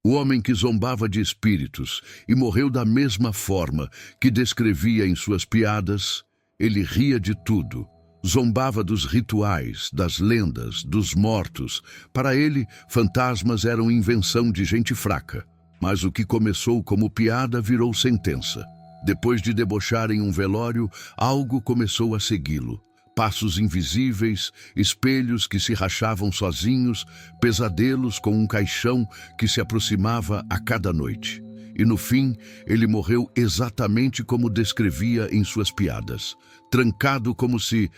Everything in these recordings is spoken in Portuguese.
o homem que zombava de espíritos e morreu da mesma forma que descrevia em suas piadas. Ele ria de tudo. Zombava dos rituais, das lendas, dos mortos. Para ele, fantasmas eram invenção de gente fraca. Mas o que começou como piada virou sentença. Depois de debochar em um velório, algo começou a segui-lo. Passos invisíveis, espelhos que se rachavam sozinhos, pesadelos com um caixão que se aproximava a cada noite. E no fim, ele morreu exatamente como descrevia em suas piadas, trancado como se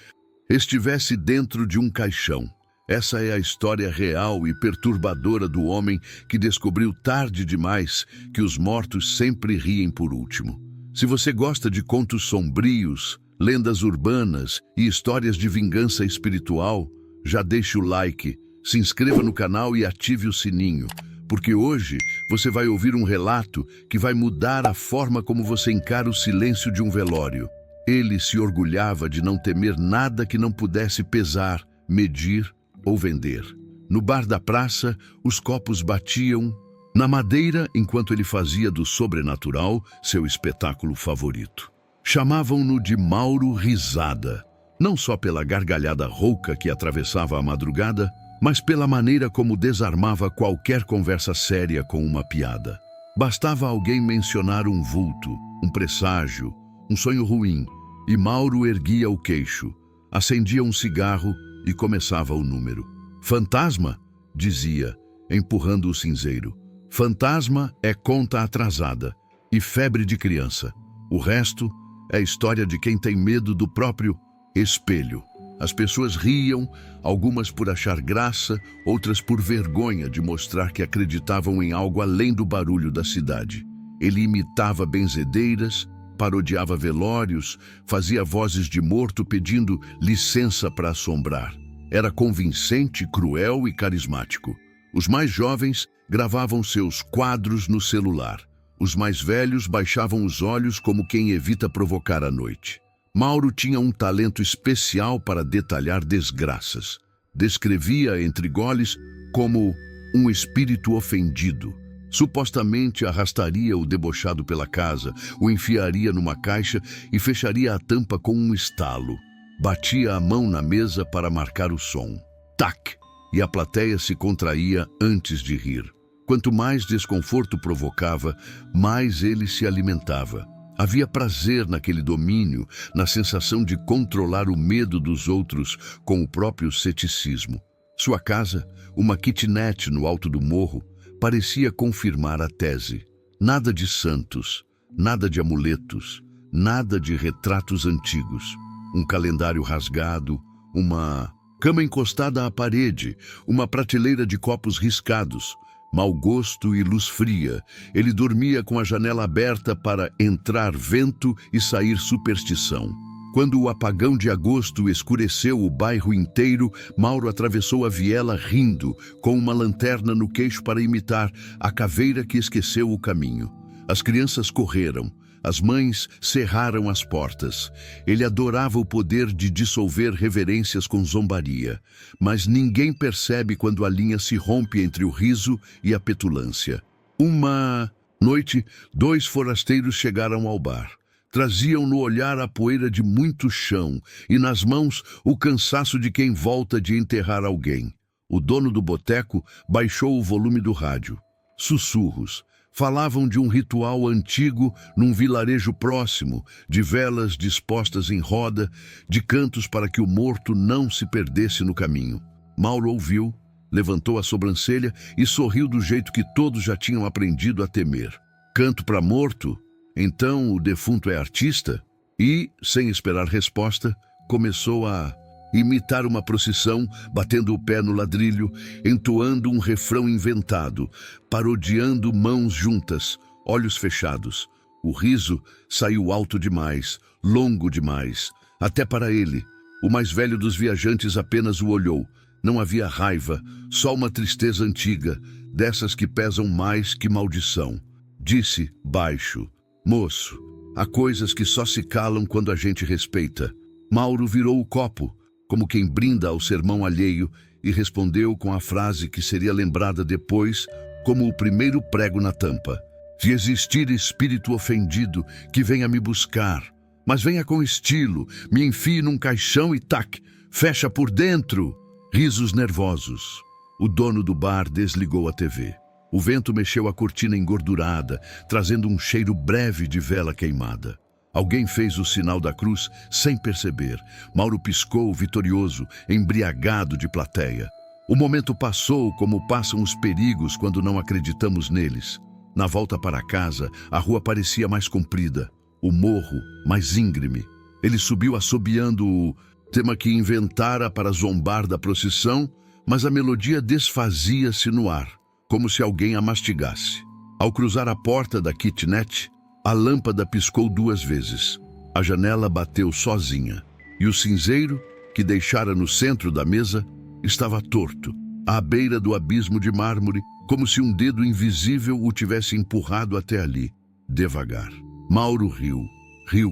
estivesse dentro de um caixão. Essa é a história real e perturbadora do homem que descobriu tarde demais que os mortos sempre riem por último. Se você gosta de contos sombrios, lendas urbanas e histórias de vingança espiritual, já deixe o like, se inscreva no canal e ative o sininho, porque hoje você vai ouvir um relato que vai mudar a forma como você encara o silêncio de um velório. Ele se orgulhava de não temer nada que não pudesse pesar, medir ou vender. No bar da praça, os copos batiam na madeira enquanto ele fazia do sobrenatural seu espetáculo favorito. Chamavam-no de Mauro Risada, não só pela gargalhada rouca que atravessava a madrugada, mas pela maneira como desarmava qualquer conversa séria com uma piada. Bastava alguém mencionar um vulto, um presságio, um sonho ruim, e Mauro erguia o queixo, acendia um cigarro e começava o número. Fantasma? Dizia, empurrando o cinzeiro. Fantasma é conta atrasada e febre de criança. O resto é história de quem tem medo do próprio espelho. As pessoas riam, algumas por achar graça, outras por vergonha de mostrar que acreditavam em algo além do barulho da cidade. Ele imitava benzedeiras, parodiava velórios, fazia vozes de morto pedindo licença para assombrar. Era convincente, cruel e carismático. Os mais jovens gravavam seus quadros no celular. Os mais velhos baixavam os olhos como quem evita provocar a noite. Mauro tinha um talento especial para detalhar desgraças. Descrevia, entre goles, como um espírito ofendido. Supostamente arrastaria o debochado pela casa, o enfiaria numa caixa e fecharia a tampa com um estalo. Batia a mão na mesa para marcar o som. Tac! E a plateia se contraía antes de rir. Quanto mais desconforto provocava, mais ele se alimentava. Havia prazer naquele domínio, na sensação de controlar o medo dos outros com o próprio ceticismo. Sua casa, uma kitnet no alto do morro, parecia confirmar a tese. Nada de santos, nada de amuletos, nada de retratos antigos. Um calendário rasgado, uma cama encostada à parede, uma prateleira de copos riscados, mau gosto e luz fria. Ele dormia com a janela aberta para entrar vento e sair superstição. Quando o apagão de agosto escureceu o bairro inteiro, Mauro atravessou a viela rindo, com uma lanterna no queixo para imitar a caveira que esqueceu o caminho. As crianças correram. As mães cerraram as portas. Ele adorava o poder de dissolver reverências com zombaria. Mas ninguém percebe quando a linha se rompe entre o riso e a petulância. Uma noite, 2 forasteiros chegaram ao bar. Traziam no olhar a poeira de muito chão e nas mãos o cansaço de quem volta de enterrar alguém. O dono do boteco baixou o volume do rádio. Sussurros. Falavam de um ritual antigo num vilarejo próximo, de velas dispostas em roda, de cantos para que o morto não se perdesse no caminho. Mauro ouviu, levantou a sobrancelha e sorriu do jeito que todos já tinham aprendido a temer. Canto para morto? Então o defunto é artista? E, sem esperar resposta, começou a imitar uma procissão, batendo o pé no ladrilho, entoando um refrão inventado, parodiando mãos juntas, olhos fechados. O riso saiu alto demais, longo demais, até para ele. O mais velho dos viajantes apenas o olhou. Não havia raiva, só uma tristeza antiga, dessas que pesam mais que maldição. Disse, baixo, moço, há coisas que só se calam quando a gente respeita. Mauro virou o copo, como quem brinda ao sermão alheio, e respondeu com a frase que seria lembrada depois como o primeiro prego na tampa. Se existir espírito ofendido, que venha me buscar, mas venha com estilo, me enfie num caixão e tac, fecha por dentro. Risos nervosos. O dono do bar desligou a TV. O vento mexeu a cortina engordurada, trazendo um cheiro breve de vela queimada. Alguém fez o sinal da cruz sem perceber. Mauro piscou, vitorioso, embriagado de plateia. O momento passou como passam os perigos quando não acreditamos neles. Na volta para casa, a rua parecia mais comprida, o morro mais íngreme. Ele subiu assobiando o tema que inventara para zombar da procissão, mas a melodia desfazia-se no ar, como se alguém a mastigasse. Ao cruzar a porta da kitnet, a lâmpada piscou 2 vezes. A janela bateu sozinha, e o cinzeiro, que deixara no centro da mesa, estava torto, à beira do abismo de mármore, como se um dedo invisível o tivesse empurrado até ali, devagar. Mauro riu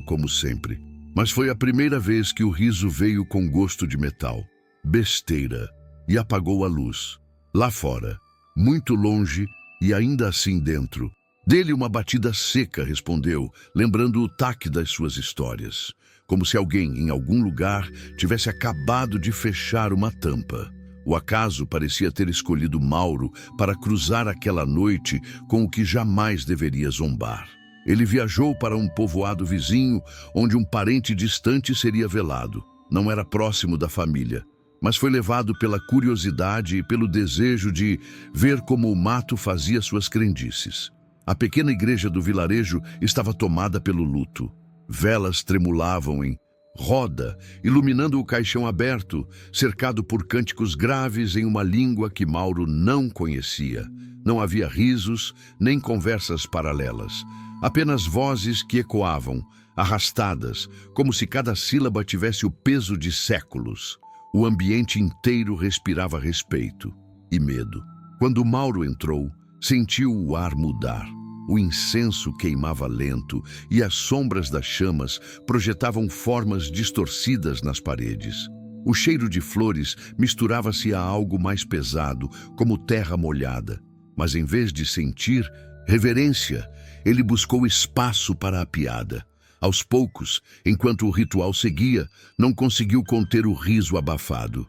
como sempre, mas foi a primeira vez que o riso veio com gosto de metal. Besteira, e apagou a luz. Lá fora, muito longe e ainda assim dentro, dele uma batida seca respondeu, lembrando o taque das suas histórias, como se alguém, em algum lugar, tivesse acabado de fechar uma tampa. O acaso parecia ter escolhido Mauro para cruzar aquela noite com o que jamais deveria zombar. Ele viajou para um povoado vizinho, onde um parente distante seria velado. Não era próximo da família, mas foi levado pela curiosidade e pelo desejo de ver como o mato fazia suas crendices. A pequena igreja do vilarejo estava tomada pelo luto. Velas tremulavam em roda, iluminando o caixão aberto, cercado por cânticos graves em uma língua que Mauro não conhecia. Não havia risos, nem conversas paralelas. Apenas vozes que ecoavam, arrastadas, como se cada sílaba tivesse o peso de séculos. O ambiente inteiro respirava respeito e medo. Quando Mauro entrou, sentiu o ar mudar. O incenso queimava lento e as sombras das chamas projetavam formas distorcidas nas paredes. O cheiro de flores misturava-se a algo mais pesado, como terra molhada. Mas em vez de sentir reverência, ele buscou espaço para a piada. Aos poucos, enquanto o ritual seguia, não conseguiu conter o riso abafado.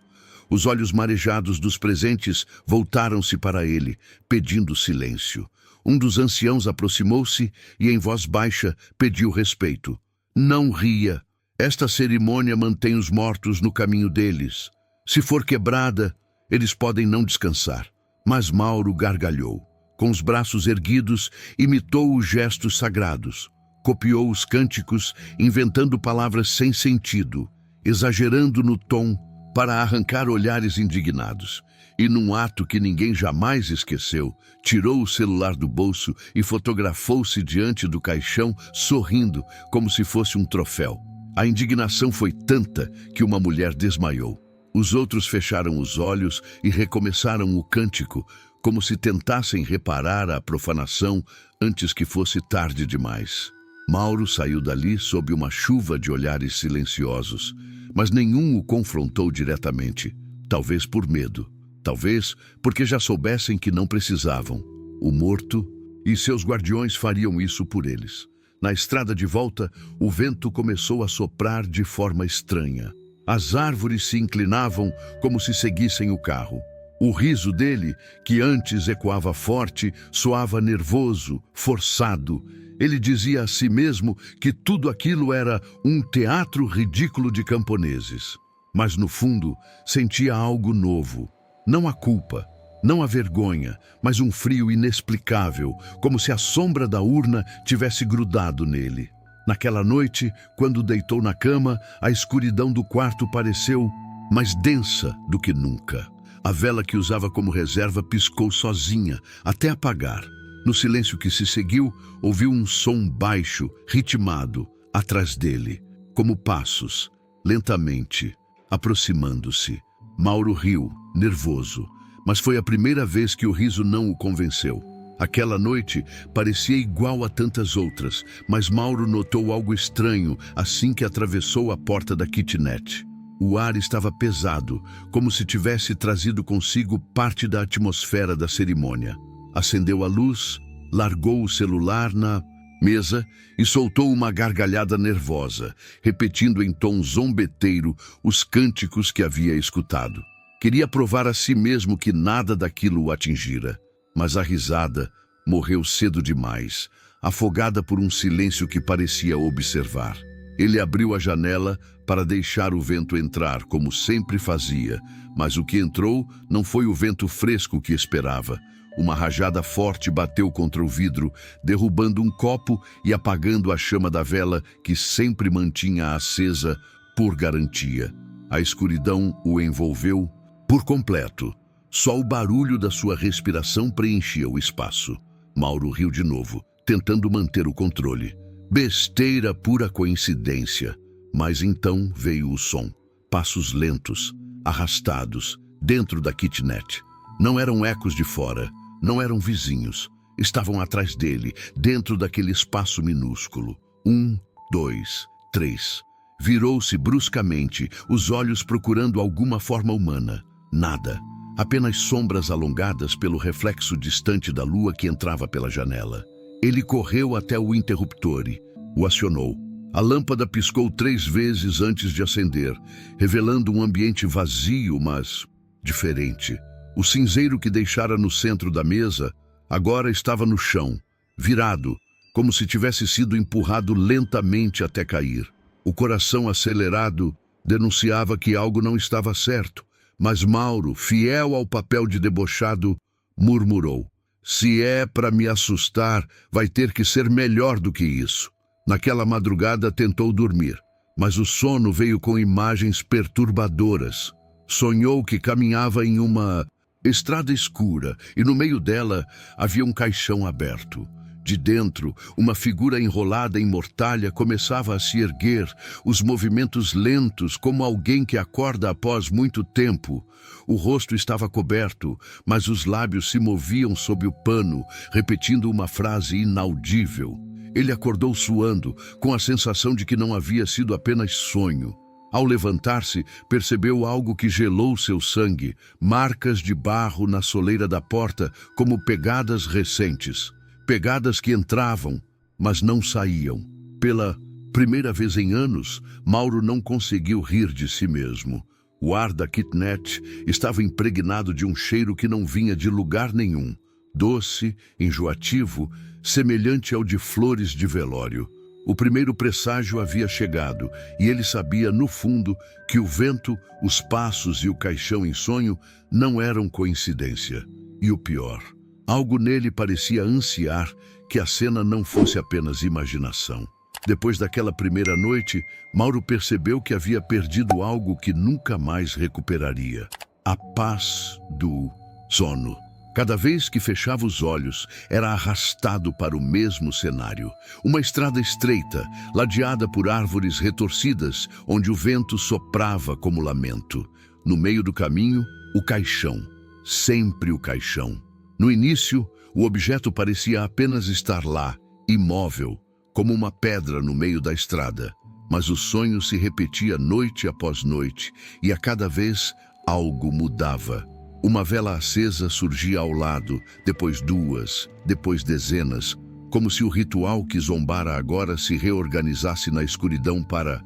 Os olhos marejados dos presentes voltaram-se para ele, pedindo silêncio. Um dos anciãos aproximou-se e, em voz baixa, pediu respeito. Não ria. Esta cerimônia mantém os mortos no caminho deles. Se for quebrada, eles podem não descansar. Mas Mauro gargalhou. Com os braços erguidos, imitou os gestos sagrados. Copiou os cânticos, inventando palavras sem sentido, exagerando no tom para arrancar olhares indignados. E num ato que ninguém jamais esqueceu, tirou o celular do bolso e fotografou-se diante do caixão, sorrindo, como se fosse um troféu. A indignação foi tanta que uma mulher desmaiou. Os outros fecharam os olhos e recomeçaram o cântico, como se tentassem reparar a profanação antes que fosse tarde demais. Mauro saiu dali sob uma chuva de olhares silenciosos, mas nenhum o confrontou diretamente, talvez por medo. Talvez porque já soubessem que não precisavam. O morto e seus guardiões fariam isso por eles. Na estrada de volta, o vento começou a soprar de forma estranha. As árvores se inclinavam como se seguissem o carro. O riso dele, que antes ecoava forte, soava nervoso, forçado. Ele dizia a si mesmo que tudo aquilo era um teatro ridículo de camponeses. Mas no fundo, sentia algo novo. Não a culpa, não a vergonha, mas um frio inexplicável, como se a sombra da urna tivesse grudado nele. Naquela noite, quando deitou na cama, a escuridão do quarto pareceu mais densa do que nunca. A vela que usava como reserva piscou sozinha, até apagar. No silêncio que se seguiu, ouviu um som baixo, ritmado, atrás dele, como passos, lentamente, aproximando-se. Mauro riu, nervoso, mas foi a primeira vez que o riso não o convenceu. Aquela noite parecia igual a tantas outras, mas Mauro notou algo estranho assim que atravessou a porta da kitnet. O ar estava pesado, como se tivesse trazido consigo parte da atmosfera da cerimônia. acendeu a luz, largou o celular na mesa e soltou uma gargalhada nervosa, repetindo em tom zombeteiro os cânticos que havia escutado. Queria provar a si mesmo que nada daquilo o atingira, mas a risada morreu cedo demais, afogada por um silêncio que parecia observar. Ele abriu a janela para deixar o vento entrar, como sempre fazia, mas o que entrou não foi o vento fresco que esperava. Uma rajada forte bateu contra o vidro, derrubando um copo e apagando a chama da vela que sempre mantinha acesa por garantia. A escuridão o envolveu por completo. Só o barulho da sua respiração preenchia o espaço. Mauro riu de novo, tentando manter o controle. Besteira, pura coincidência. Mas então veio o som. Passos lentos, arrastados, dentro da kitnet. Não eram ecos de fora, não eram vizinhos. Estavam atrás dele, dentro daquele espaço minúsculo. 1, 2, 3. Virou-se bruscamente, os olhos procurando alguma forma humana. Nada. Apenas sombras alongadas pelo reflexo distante da lua que entrava pela janela. Ele correu até o interruptor e o acionou. A lâmpada piscou 3 vezes antes de acender, revelando um ambiente vazio, mas diferente. O cinzeiro que deixara no centro da mesa agora estava no chão, virado, como se tivesse sido empurrado lentamente até cair. O coração acelerado denunciava que algo não estava certo, mas Mauro, fiel ao papel de debochado, murmurou: "Se é para me assustar, vai ter que ser melhor do que isso." Naquela madrugada tentou dormir, mas o sono veio com imagens perturbadoras. Sonhou que caminhava em uma estrada escura e no meio dela havia um caixão aberto. De dentro, uma figura enrolada em mortalha começava a se erguer, os movimentos lentos, como alguém que acorda após muito tempo. O rosto estava coberto, mas os lábios se moviam sob o pano, repetindo uma frase inaudível. Ele acordou suando, com a sensação de que não havia sido apenas sonho. Ao levantar-se, percebeu algo que gelou seu sangue, marcas de barro na soleira da porta, como pegadas recentes. Pegadas que entravam, mas não saíam. Pela primeira vez em anos, Mauro não conseguiu rir de si mesmo. O ar da kitnet estava impregnado de um cheiro que não vinha de lugar nenhum. Doce, enjoativo, semelhante ao de flores de velório. O primeiro presságio havia chegado, e ele sabia, no fundo, que o vento, os passos e o caixão em sonho não eram coincidência. E o pior, algo nele parecia ansiar que a cena não fosse apenas imaginação. Depois daquela primeira noite, Mauro percebeu que havia perdido algo que nunca mais recuperaria: a paz do sono. Cada vez que fechava os olhos, era arrastado para o mesmo cenário. Uma estrada estreita, ladeada por árvores retorcidas, onde o vento soprava como lamento. No meio do caminho, o caixão. Sempre o caixão. No início, o objeto parecia apenas estar lá, imóvel, como uma pedra no meio da estrada. Mas o sonho se repetia noite após noite, e a cada vez algo mudava. Uma vela acesa surgia ao lado, depois 2, depois dezenas, como se o ritual que zombara agora se reorganizasse na escuridão para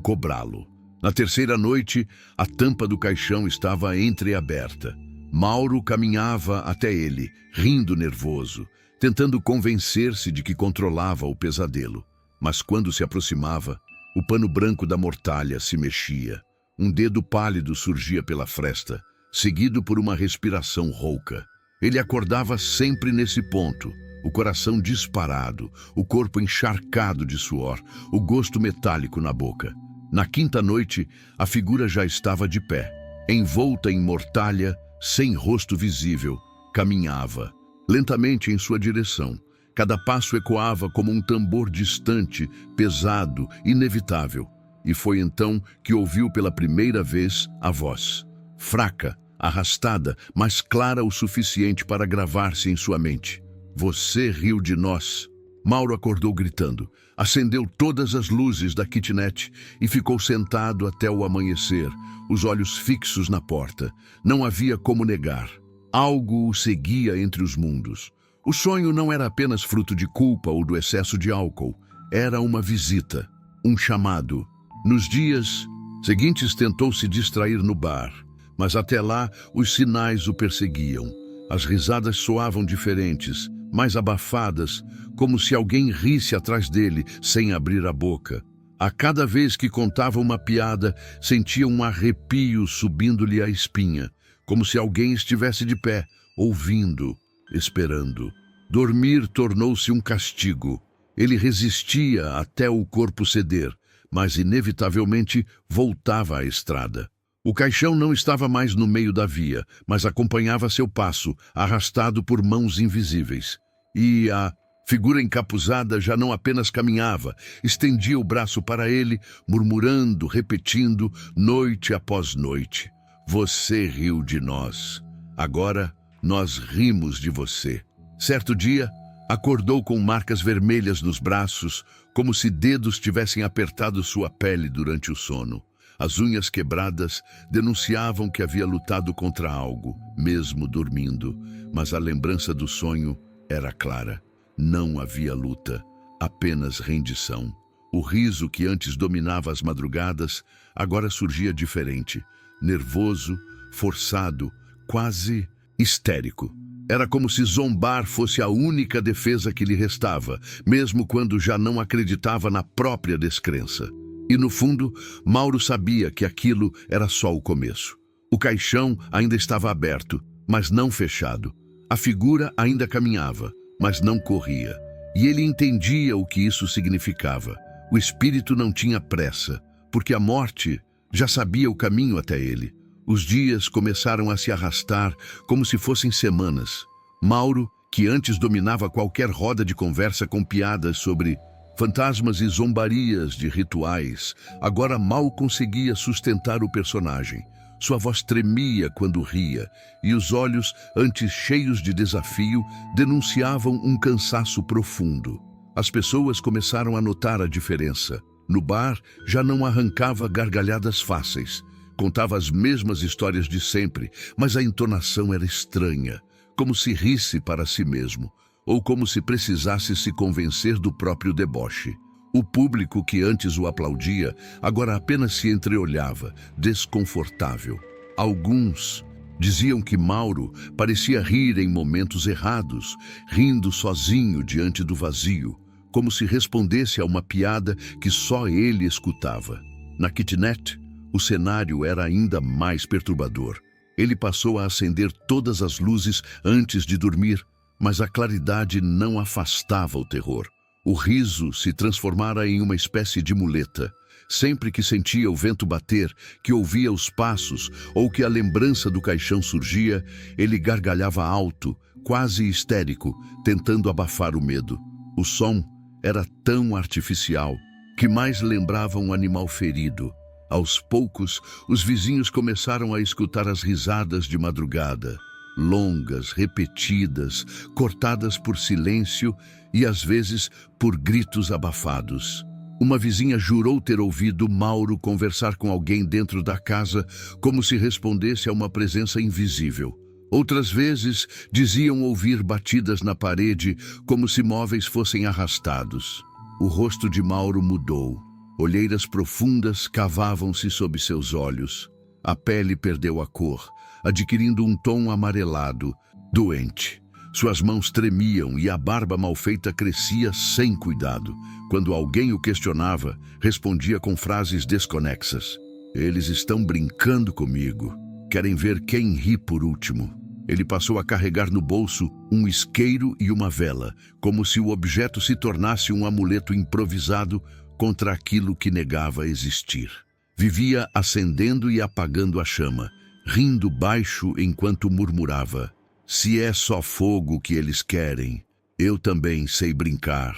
cobrá-lo. Na terceira noite, a tampa do caixão estava entreaberta. Mauro caminhava até ele, rindo nervoso, tentando convencer-se de que controlava o pesadelo. Mas quando se aproximava, o pano branco da mortalha se mexia. Um dedo pálido surgia pela fresta, seguido por uma respiração rouca. Ele acordava sempre nesse ponto, o coração disparado, o corpo encharcado de suor, o gosto metálico na boca. Na quinta noite, a figura já estava de pé, envolta em mortalha, sem rosto visível, caminhava, lentamente em sua direção. Cada passo ecoava como um tambor distante, pesado, inevitável. E foi então que ouviu pela primeira vez a voz. Fraca, arrastada, mas clara o suficiente para gravar-se em sua mente. "Você riu de nós." Mauro acordou gritando, acendeu todas as luzes da kitnet e ficou sentado até o amanhecer, os olhos fixos na porta. Não havia como negar. Algo o seguia entre os mundos. O sonho não era apenas fruto de culpa ou do excesso de álcool. Era uma visita, um chamado. Nos dias seguintes tentou se distrair no bar, mas até lá os sinais o perseguiam. As risadas soavam diferentes, mais abafadas, como se alguém risse atrás dele sem abrir a boca. A cada vez que contava uma piada, sentia um arrepio subindo-lhe a espinha, como se alguém estivesse de pé, ouvindo, esperando. Dormir tornou-se um castigo. Ele resistia até o corpo ceder, mas inevitavelmente voltava à estrada. O caixão não estava mais no meio da via, mas acompanhava seu passo, arrastado por mãos invisíveis. E a figura encapuzada já não apenas caminhava, estendia o braço para ele, murmurando, repetindo, noite após noite. Você riu de nós. Agora nós rimos de você. Certo dia, acordou com marcas vermelhas nos braços, como se dedos tivessem apertado sua pele durante o sono. As unhas quebradas denunciavam que havia lutado contra algo, mesmo dormindo, mas a lembrança do sonho era clara. Não havia luta, apenas rendição. O riso que antes dominava as madrugadas agora surgia diferente, nervoso, forçado, quase histérico. Era como se zombar fosse a única defesa que lhe restava, mesmo quando já não acreditava na própria descrença. E no fundo, Mauro sabia que aquilo era só o começo. O caixão ainda estava aberto, mas não fechado. A figura ainda caminhava, mas não corria. E ele entendia o que isso significava. O espírito não tinha pressa, porque a morte já sabia o caminho até ele. Os dias começaram a se arrastar como se fossem semanas. Mauro, que antes dominava qualquer roda de conversa com piadas sobre fantasmas e zombarias de rituais, agora mal conseguia sustentar o personagem. Sua voz tremia quando ria, e os olhos, antes cheios de desafio, denunciavam um cansaço profundo. As pessoas começaram a notar a diferença. No bar, já não arrancava gargalhadas fáceis. Contava as mesmas histórias de sempre, mas a entonação era estranha, como se risse para si mesmo, ou como se precisasse se convencer do próprio deboche. O público que antes o aplaudia, agora apenas se entreolhava, desconfortável. Alguns diziam que Mauro parecia rir em momentos errados, rindo sozinho diante do vazio, como se respondesse a uma piada que só ele escutava. Na kitnet, o cenário era ainda mais perturbador. Ele passou a acender todas as luzes antes de dormir, mas a claridade não afastava o terror. O riso se transformara em uma espécie de muleta. Sempre que sentia o vento bater, que ouvia os passos ou que a lembrança do caixão surgia, ele gargalhava alto, quase histérico, tentando abafar o medo. O som era tão artificial que mais lembrava um animal ferido. Aos poucos, os vizinhos começaram a escutar as risadas de madrugada, longas, repetidas, cortadas por silêncio e às vezes por gritos abafados. Uma vizinha jurou ter ouvido Mauro conversar com alguém dentro da casa, como se respondesse a uma presença invisível. Outras vezes diziam ouvir batidas na parede, como se móveis fossem arrastados. O rosto de Mauro mudou. Olheiras profundas cavavam-se sob seus olhos. A pele perdeu a cor, adquirindo um tom amarelado, doente. Suas mãos tremiam e a barba mal feita crescia sem cuidado. Quando alguém o questionava, respondia com frases desconexas. Eles estão brincando comigo. Querem ver quem ri por último. Ele passou a carregar no bolso um isqueiro e uma vela, como se o objeto se tornasse um amuleto improvisado contra aquilo que negava existir. Vivia acendendo e apagando a chama, rindo baixo enquanto murmurava: se é só fogo que eles querem, eu também sei brincar.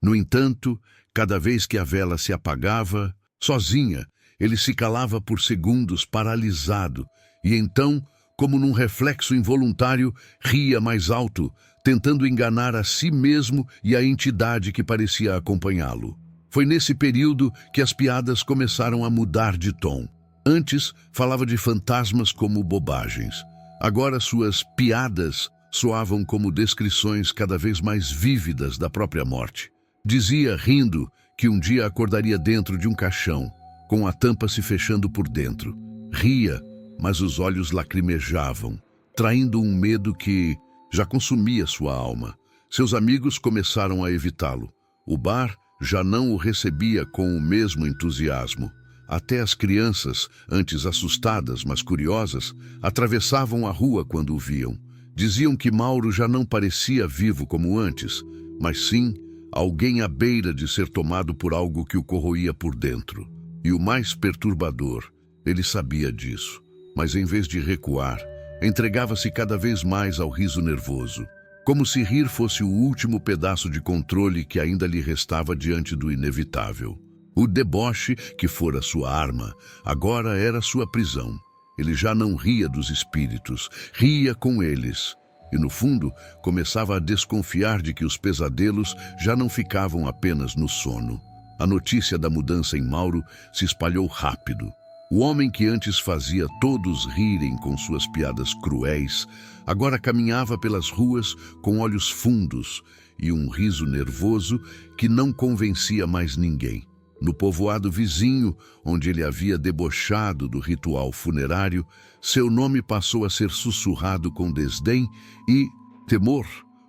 No entanto, cada vez que a vela se apagava, sozinha, ele se calava por segundos, paralisado, e então, como num reflexo involuntário, ria mais alto, tentando enganar a si mesmo e a entidade que parecia acompanhá-lo. Foi nesse período que as piadas começaram a mudar de tom. Antes, falava de fantasmas como bobagens. Agora suas piadas soavam como descrições cada vez mais vívidas da própria morte. Dizia, rindo, que um dia acordaria dentro de um caixão, com a tampa se fechando por dentro. Ria, mas os olhos lacrimejavam, traindo um medo que já consumia sua alma. Seus amigos começaram a evitá-lo. O bar já não o recebia com o mesmo entusiasmo. Até as crianças, antes assustadas, mas curiosas, atravessavam a rua quando o viam. Diziam que Mauro já não parecia vivo como antes, mas sim alguém à beira de ser tomado por algo que o corroía por dentro. E o mais perturbador, ele sabia disso, mas em vez de recuar, entregava-se cada vez mais ao riso nervoso, como se rir fosse o último pedaço de controle que ainda lhe restava diante do inevitável. O deboche, que fora sua arma, agora era sua prisão. Ele já não ria dos espíritos, ria com eles. E no fundo, começava a desconfiar de que os pesadelos já não ficavam apenas no sono. A notícia da mudança em Mauro se espalhou rápido. O homem que antes fazia todos rirem com suas piadas cruéis, agora caminhava pelas ruas com olhos fundos e um riso nervoso que não convencia mais ninguém. No povoado vizinho, onde ele havia debochado do ritual funerário, seu nome passou a ser sussurrado com desdém e temor.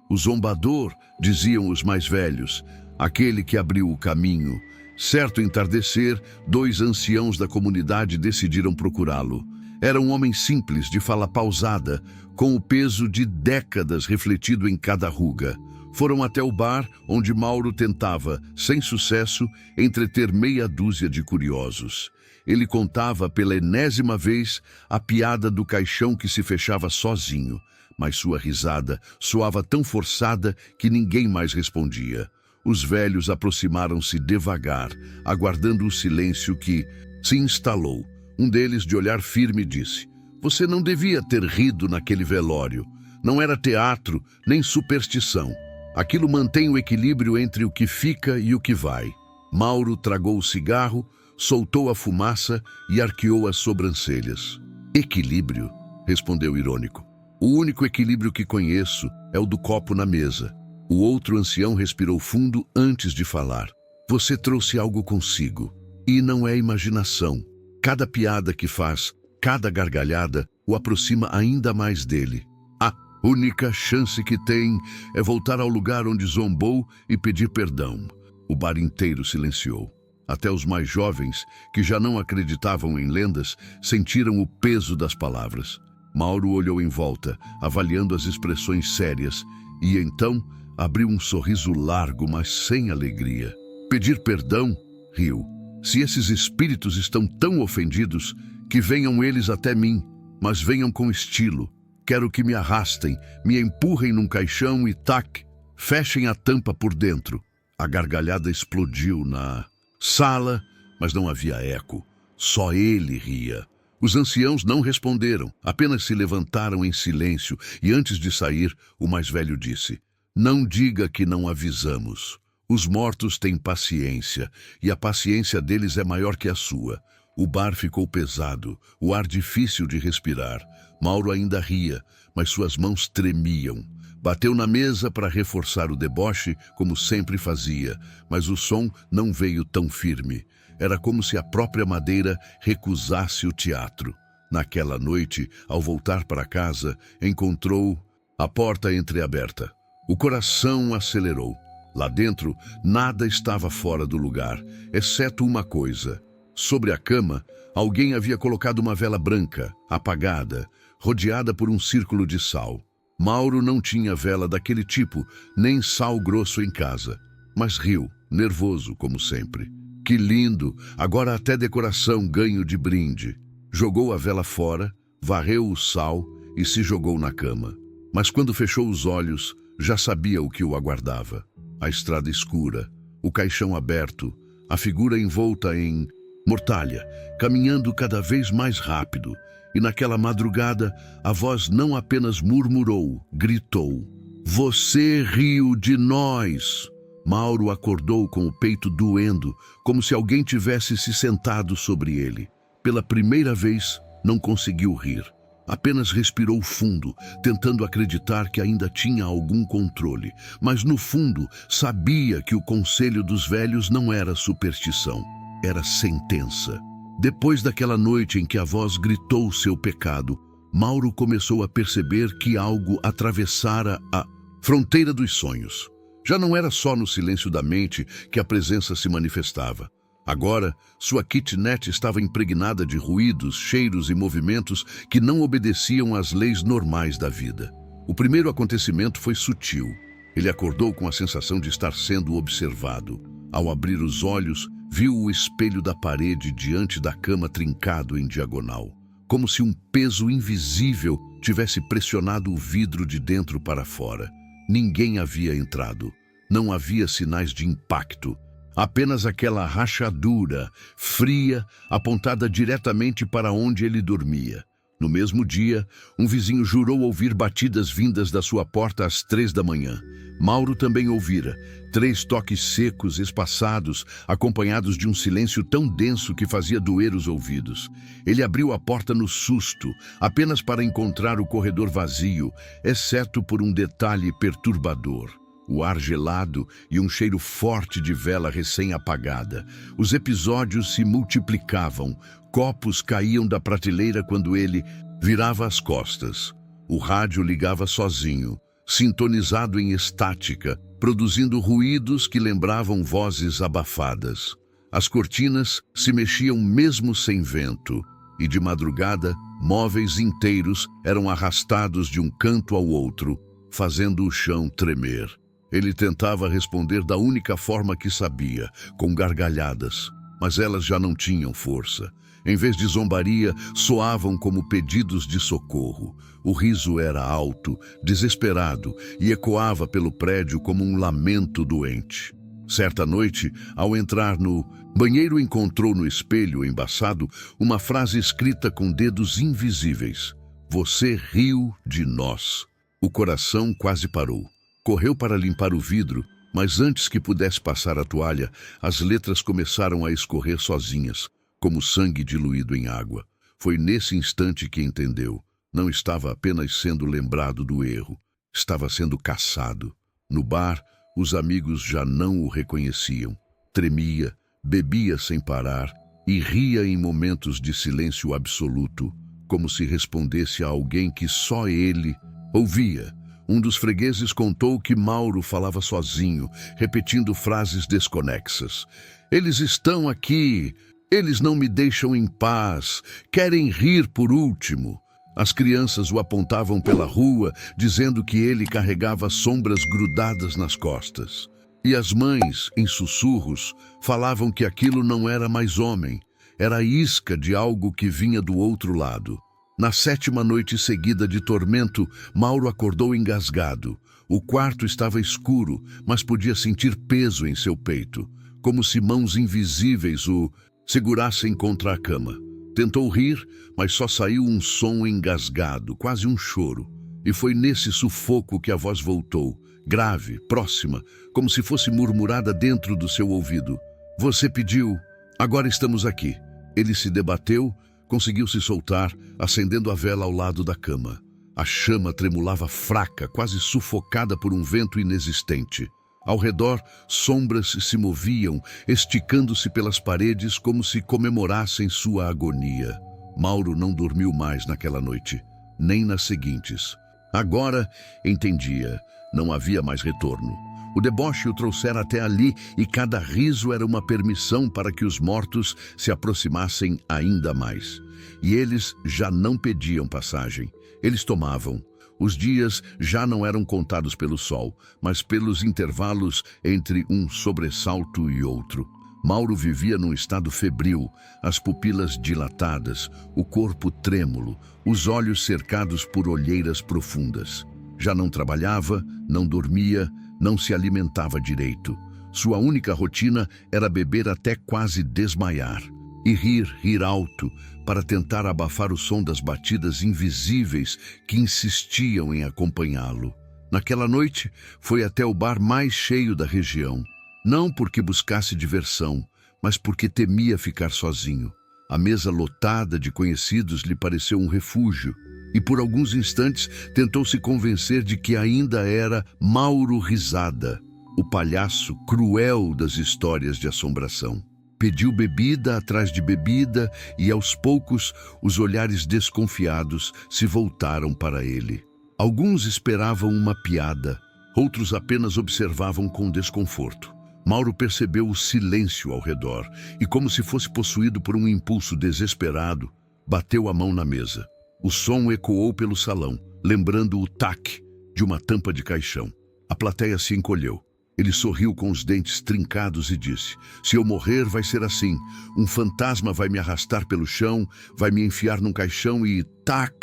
O zombador, diziam os mais velhos, aquele que abriu o caminho. Certo entardecer, 2 anciãos da comunidade decidiram procurá-lo. Era um homem simples, de fala pausada, com o peso de décadas refletido em cada ruga. Foram até o bar, onde Mauro tentava, sem sucesso, entreter meia dúzia de curiosos. Ele contava pela enésima vez a piada do caixão que se fechava sozinho, mas sua risada soava tão forçada que ninguém mais respondia. Os velhos aproximaram-se devagar, aguardando o silêncio que se instalou. Um deles, de olhar firme, disse: "Você não devia ter rido naquele velório. Não era teatro, nem superstição. Aquilo mantém o equilíbrio entre o que fica e o que vai." Mauro tragou o cigarro, soltou a fumaça e arqueou as sobrancelhas. "Equilíbrio?" respondeu irônico. "O único equilíbrio que conheço é o do copo na mesa." O outro ancião respirou fundo antes de falar. "Você trouxe algo consigo. E não é imaginação. Cada piada que faz, cada gargalhada, o aproxima ainda mais dele. A única chance que tem é voltar ao lugar onde zombou e pedir perdão." O bar inteiro silenciou. Até os mais jovens, que já não acreditavam em lendas, sentiram o peso das palavras. Mauro olhou em volta, avaliando as expressões sérias, e então abriu um sorriso largo, mas sem alegria. "Pedir perdão?" riu. "Se esses espíritos estão tão ofendidos, que venham eles até mim, mas venham com estilo. Quero que me arrastem, me empurrem num caixão e tac, fechem a tampa por dentro." A gargalhada explodiu na sala, mas não havia eco. Só ele ria. Os anciãos não responderam, apenas se levantaram em silêncio e antes de sair, o mais velho disse: "Não diga que não avisamos. Os mortos têm paciência, e a paciência deles é maior que a sua." O bar ficou pesado, o ar difícil de respirar. Mauro ainda ria, mas suas mãos tremiam. Bateu na mesa para reforçar o deboche, como sempre fazia, mas o som não veio tão firme. Era como se a própria madeira recusasse o teatro. Naquela noite, ao voltar para casa, encontrou a porta entreaberta. O coração acelerou. Lá dentro, nada estava fora do lugar, exceto uma coisa. Sobre a cama, alguém havia colocado uma vela branca, apagada, rodeada por um círculo de sal. Mauro não tinha vela daquele tipo, nem sal grosso em casa, mas riu, nervoso como sempre. "Que lindo! Agora até decoração ganho de brinde." Jogou a vela fora, varreu o sal e se jogou na cama. Mas quando fechou os olhos, já sabia o que o aguardava. A estrada escura, o caixão aberto, a figura envolta em mortalha, caminhando cada vez mais rápido. E naquela madrugada, a voz não apenas murmurou, gritou: "Você riu de nós!" Mauro acordou com o peito doendo, como se alguém tivesse se sentado sobre ele. Pela primeira vez, não conseguiu rir. Apenas respirou fundo, tentando acreditar que ainda tinha algum controle, mas no fundo sabia que o conselho dos velhos não era superstição, era sentença. Depois daquela noite em que a voz gritou seu pecado, Mauro começou a perceber que algo atravessara a fronteira dos sonhos. Já não era só no silêncio da mente que a presença se manifestava. Agora, sua kitnet estava impregnada de ruídos, cheiros e movimentos que não obedeciam às leis normais da vida. O primeiro acontecimento foi sutil. Ele acordou com a sensação de estar sendo observado. Ao abrir os olhos, viu o espelho da parede diante da cama trincado em diagonal, como se um peso invisível tivesse pressionado o vidro de dentro para fora. Ninguém havia entrado. Não havia sinais de impacto. Apenas aquela rachadura, fria, apontada diretamente para onde ele dormia. No mesmo dia, um vizinho jurou ouvir batidas vindas da sua porta às 3 da manhã. Mauro também ouvira 3 toques secos, espaçados, acompanhados de um silêncio tão denso que fazia doer os ouvidos. Ele abriu a porta no susto, apenas para encontrar o corredor vazio, exceto por um detalhe perturbador: o ar gelado e um cheiro forte de vela recém-apagada. Os episódios se multiplicavam. Copos caíam da prateleira quando ele virava as costas. O rádio ligava sozinho, sintonizado em estática, produzindo ruídos que lembravam vozes abafadas. As cortinas se mexiam mesmo sem vento, e de madrugada, móveis inteiros eram arrastados de um canto ao outro, fazendo o chão tremer. Ele tentava responder da única forma que sabia, com gargalhadas, mas elas já não tinham força. Em vez de zombaria, soavam como pedidos de socorro. O riso era alto, desesperado, e ecoava pelo prédio como um lamento doente. Certa noite, ao entrar no banheiro, encontrou no espelho embaçado uma frase escrita com dedos invisíveis: "Você riu de nós." O coração quase parou. Correu para limpar o vidro, mas antes que pudesse passar a toalha, as letras começaram a escorrer sozinhas, como sangue diluído em água. Foi nesse instante que entendeu. Não estava apenas sendo lembrado do erro, estava sendo caçado. No bar, os amigos já não o reconheciam. Tremia, bebia sem parar e ria em momentos de silêncio absoluto, como se respondesse a alguém que só ele ouvia. Um dos fregueses contou que Mauro falava sozinho, repetindo frases desconexas. "Eles estão aqui. Eles não me deixam em paz. Querem rir por último." As crianças o apontavam pela rua, dizendo que ele carregava sombras grudadas nas costas. E as mães, em sussurros, falavam que aquilo não era mais homem. Era a isca de algo que vinha do outro lado. Na 7ª noite seguida de tormento, Mauro acordou engasgado. O quarto estava escuro, mas podia sentir peso em seu peito, como se mãos invisíveis o segurassem contra a cama. Tentou rir, mas só saiu um som engasgado, quase um choro. E foi nesse sufoco que a voz voltou, grave, próxima, como se fosse murmurada dentro do seu ouvido. "Você pediu, agora estamos aqui." Ele se debateu, conseguiu se soltar, acendendo a vela ao lado da cama. A chama tremulava fraca, quase sufocada por um vento inexistente. Ao redor, sombras se moviam, esticando-se pelas paredes como se comemorassem sua agonia. Mauro não dormiu mais naquela noite, nem nas seguintes. Agora entendia, não havia mais retorno. O deboche o trouxera até ali e cada riso era uma permissão para que os mortos se aproximassem ainda mais. E eles já não pediam passagem, eles tomavam. Os dias já não eram contados pelo sol, mas pelos intervalos entre um sobressalto e outro. Mauro vivia num estado febril, as pupilas dilatadas, o corpo trêmulo, os olhos cercados por olheiras profundas. Já não trabalhava, não dormia, não se alimentava direito. Sua única rotina era beber até quase desmaiar e rir alto, para tentar abafar o som das batidas invisíveis que insistiam em acompanhá-lo. Naquela noite, foi até o bar mais cheio da região, não porque buscasse diversão, mas porque temia ficar sozinho. A mesa lotada de conhecidos lhe pareceu um refúgio. e por alguns instantes tentou se convencer de que ainda era Mauro Risada, o palhaço cruel das histórias de assombração. Pediu bebida atrás de bebida e, aos poucos, os olhares desconfiados se voltaram para ele. Alguns esperavam uma piada, outros apenas observavam com desconforto. Mauro percebeu o silêncio ao redor e, como se fosse possuído por um impulso desesperado, bateu a mão na mesa. O som ecoou pelo salão, lembrando o tac de uma tampa de caixão. A plateia se encolheu. Ele sorriu com os dentes trincados e disse: "Se eu morrer, vai ser assim. Um fantasma vai me arrastar pelo chão, vai me enfiar num caixão e, tac,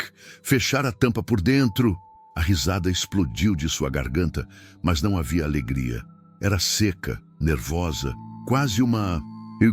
fechar a tampa por dentro." A risada explodiu de sua garganta, mas não havia alegria. Era seca, nervosa, quase uma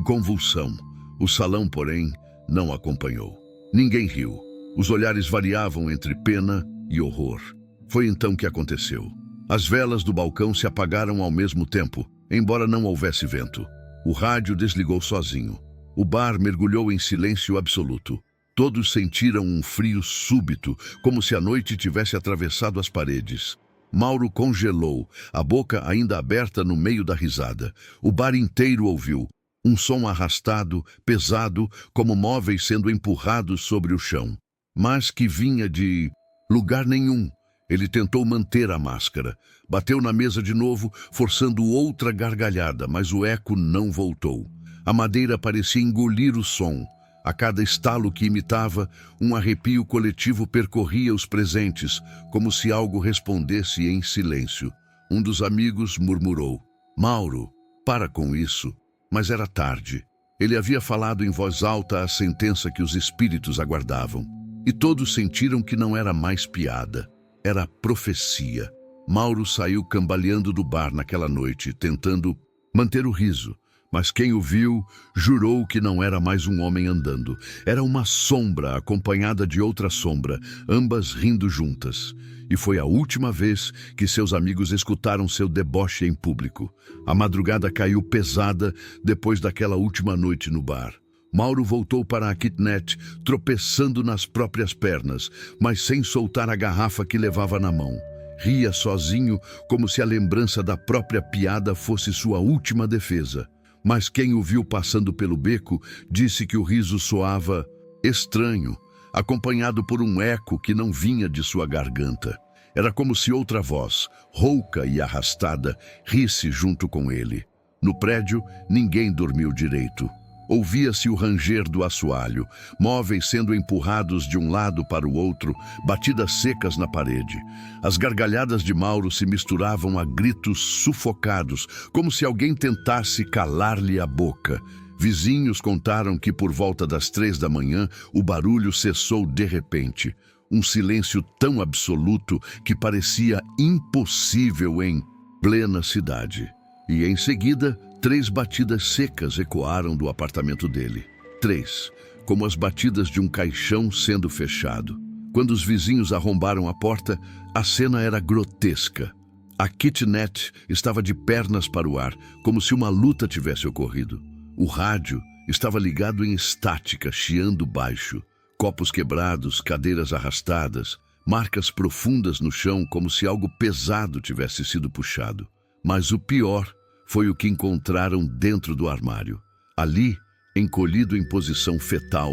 convulsão. O salão, porém, não acompanhou. Ninguém riu. Os olhares variavam entre pena e horror. Foi então que aconteceu. As velas do balcão se apagaram ao mesmo tempo, embora não houvesse vento. O rádio desligou sozinho. O bar mergulhou em silêncio absoluto. Todos sentiram um frio súbito, como se a noite tivesse atravessado as paredes. Mauro congelou, a boca ainda aberta no meio da risada. O bar inteiro ouviu. Um som arrastado, pesado, como móveis sendo empurrados sobre o chão. Mas que vinha de lugar nenhum. Ele tentou manter a máscara. Bateu na mesa de novo, forçando outra gargalhada, mas o eco não voltou. A madeira parecia engolir o som. A cada estalo que imitava, um arrepio coletivo percorria os presentes, como se algo respondesse em silêncio. Um dos amigos murmurou: "Mauro, para com isso." Mas era tarde. Ele havia falado em voz alta a sentença que os espíritos aguardavam. E todos sentiram que não era mais piada. Era profecia. Mauro saiu cambaleando do bar naquela noite, tentando manter o riso. Mas quem o viu jurou que não era mais um homem andando. Era uma sombra acompanhada de outra sombra, ambas rindo juntas. E foi a última vez que seus amigos escutaram seu deboche em público. A madrugada caiu pesada depois daquela última noite no bar. Mauro voltou para a kitnet, tropeçando nas próprias pernas, mas sem soltar a garrafa que levava na mão. Ria sozinho, como se a lembrança da própria piada fosse sua última defesa. Mas quem o viu passando pelo beco disse que o riso soava estranho, acompanhado por um eco que não vinha de sua garganta. Era como se outra voz, rouca e arrastada, risse junto com ele. No prédio, ninguém dormiu direito. Ouvia-se o ranger do assoalho, móveis sendo empurrados de um lado para o outro, batidas secas na parede. As gargalhadas de Mauro se misturavam a gritos sufocados, como se alguém tentasse calar-lhe a boca. Vizinhos contaram que por volta das 3 da manhã o barulho cessou de repente. Um silêncio tão absoluto que parecia impossível em plena cidade. E em seguida, 3 batidas secas ecoaram do apartamento dele. 3, como as batidas de um caixão sendo fechado. Quando os vizinhos arrombaram a porta, a cena era grotesca. A kitnet estava de pernas para o ar, como se uma luta tivesse ocorrido. O rádio estava ligado em estática, chiando baixo. Copos quebrados, cadeiras arrastadas, marcas profundas no chão, como se algo pesado tivesse sido puxado. Mas o pior foi o que encontraram dentro do armário. Ali, encolhido em posição fetal,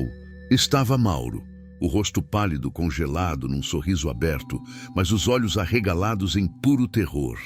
estava Mauro, o rosto pálido, congelado, num sorriso aberto, mas os olhos arregalados em puro terror.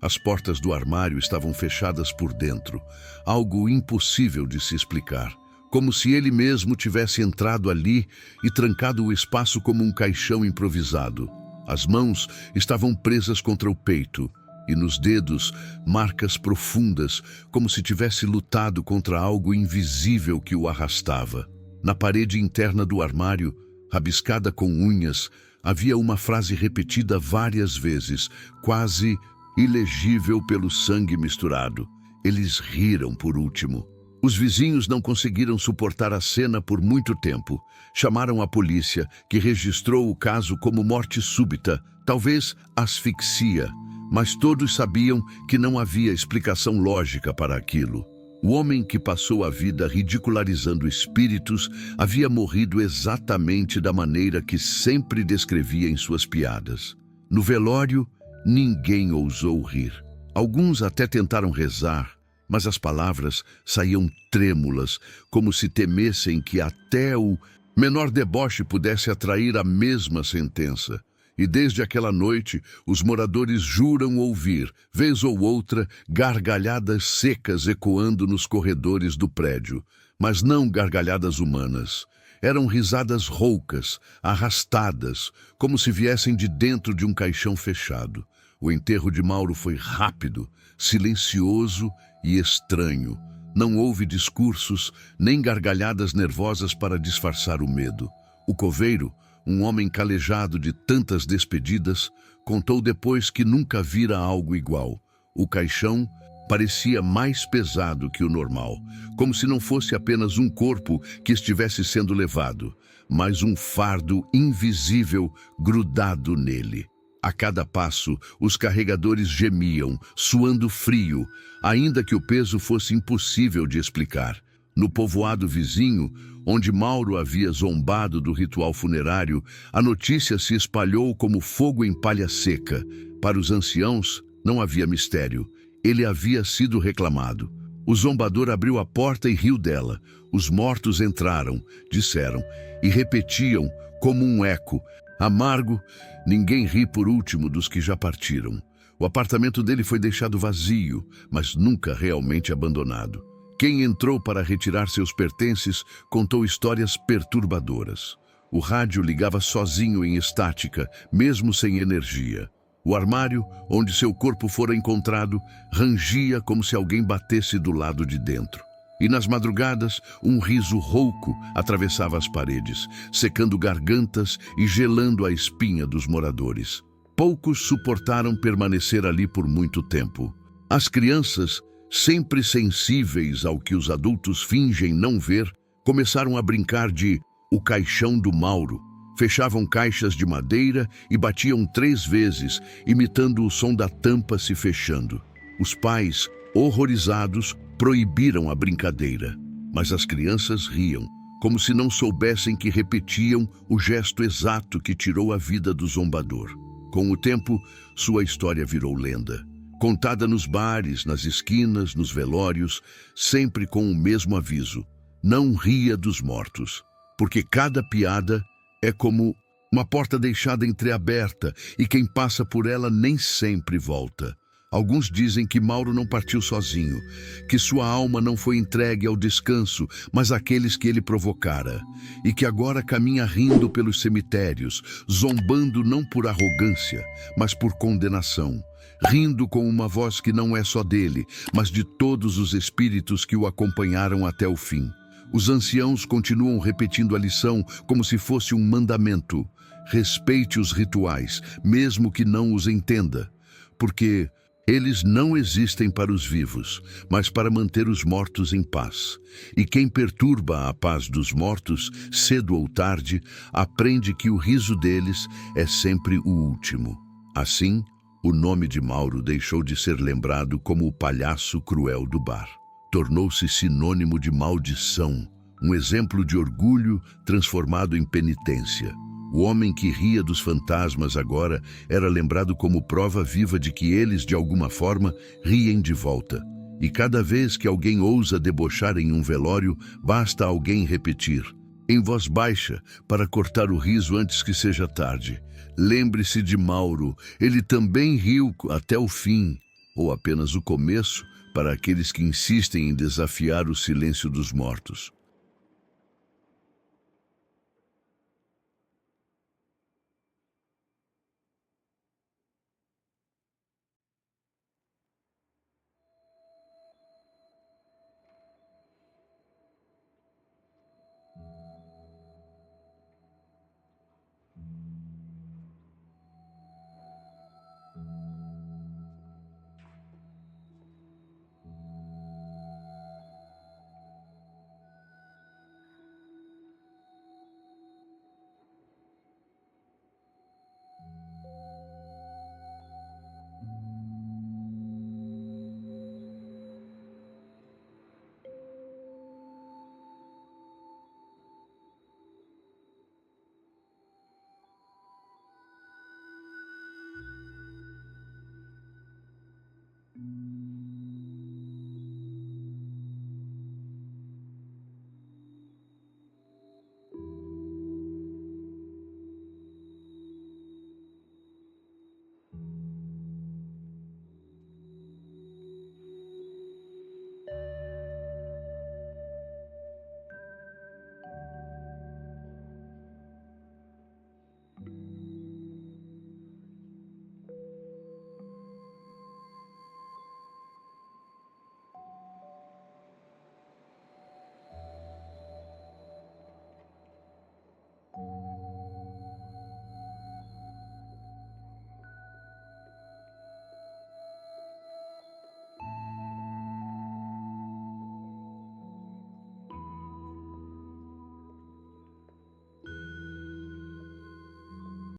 As portas do armário estavam fechadas por dentro, algo impossível de se explicar, como se ele mesmo tivesse entrado ali e trancado o espaço como um caixão improvisado. As mãos estavam presas contra o peito, e nos dedos, marcas profundas, como se tivesse lutado contra algo invisível que o arrastava. Na parede interna do armário, rabiscada com unhas, havia uma frase repetida várias vezes, quase ilegível pelo sangue misturado. Eles riram por último. Os vizinhos não conseguiram suportar a cena por muito tempo. Chamaram a polícia, que registrou o caso como morte súbita, talvez asfixia. Mas todos sabiam que não havia explicação lógica para aquilo. O homem que passou a vida ridicularizando espíritos havia morrido exatamente da maneira que sempre descrevia em suas piadas. No velório, ninguém ousou rir. Alguns até tentaram rezar, mas as palavras saíam trêmulas, como se temessem que até o menor deboche pudesse atrair a mesma sentença. E desde aquela noite, os moradores juram ouvir, vez ou outra, gargalhadas secas ecoando nos corredores do prédio, mas não gargalhadas humanas. Eram risadas roucas, arrastadas, como se viessem de dentro de um caixão fechado. O enterro de Mauro foi rápido, silencioso e estranho. Não houve discursos, nem gargalhadas nervosas para disfarçar o medo. O coveiro, um homem calejado de tantas despedidas, contou depois que nunca vira algo igual. O caixão parecia mais pesado que o normal, como se não fosse apenas um corpo que estivesse sendo levado, mas um fardo invisível grudado nele. A cada passo, os carregadores gemiam, suando frio, ainda que o peso fosse impossível de explicar. No povoado vizinho, onde Mauro havia zombado do ritual funerário, a notícia se espalhou como fogo em palha seca. Para os anciãos, não havia mistério. Ele havia sido reclamado. O zombador abriu a porta e riu dela. Os mortos entraram, disseram, e repetiam, como um eco. Amargo, ninguém ri por último dos que já partiram. O apartamento dele foi deixado vazio, mas nunca realmente abandonado. Quem entrou para retirar seus pertences contou histórias perturbadoras. O rádio ligava sozinho em estática, mesmo sem energia. O armário, onde seu corpo fora encontrado, rangia como se alguém batesse do lado de dentro. E nas madrugadas, um riso rouco atravessava as paredes, secando gargantas e gelando a espinha dos moradores. Poucos suportaram permanecer ali por muito tempo. As crianças, sempre sensíveis ao que os adultos fingem não ver, começaram a brincar de o caixão do Mauro. Fechavam caixas de madeira e batiam 3 vezes, imitando o som da tampa se fechando. Os pais, horrorizados, proibiram a brincadeira, mas as crianças riam, como se não soubessem que repetiam o gesto exato que tirou a vida do zombador. Com o tempo, sua história virou lenda. Contada nos bares, nas esquinas, nos velórios, sempre com o mesmo aviso: não ria dos mortos, porque cada piada é como uma porta deixada entreaberta e quem passa por ela nem sempre volta. Alguns dizem que Mauro não partiu sozinho, que sua alma não foi entregue ao descanso, mas àqueles que ele provocara, e que agora caminha rindo pelos cemitérios, zombando não por arrogância, mas por condenação. Rindo com uma voz que não é só dele, mas de todos os espíritos que o acompanharam até o fim. Os anciãos continuam repetindo a lição como se fosse um mandamento. Respeite os rituais, mesmo que não os entenda, porque eles não existem para os vivos, mas para manter os mortos em paz. E quem perturba a paz dos mortos, cedo ou tarde, aprende que o riso deles é sempre o último. Assim, o nome de Mauro deixou de ser lembrado como o palhaço cruel do bar. Tornou-se sinônimo de maldição, um exemplo de orgulho transformado em penitência. O homem que ria dos fantasmas agora era lembrado como prova viva de que eles, de alguma forma, riem de volta. E cada vez que alguém ousa debochar em um velório, basta alguém repetir, em voz baixa, para cortar o riso antes que seja tarde: lembre-se de Mauro, ele também riu até o fim, ou apenas o começo, para aqueles que insistem em desafiar o silêncio dos mortos.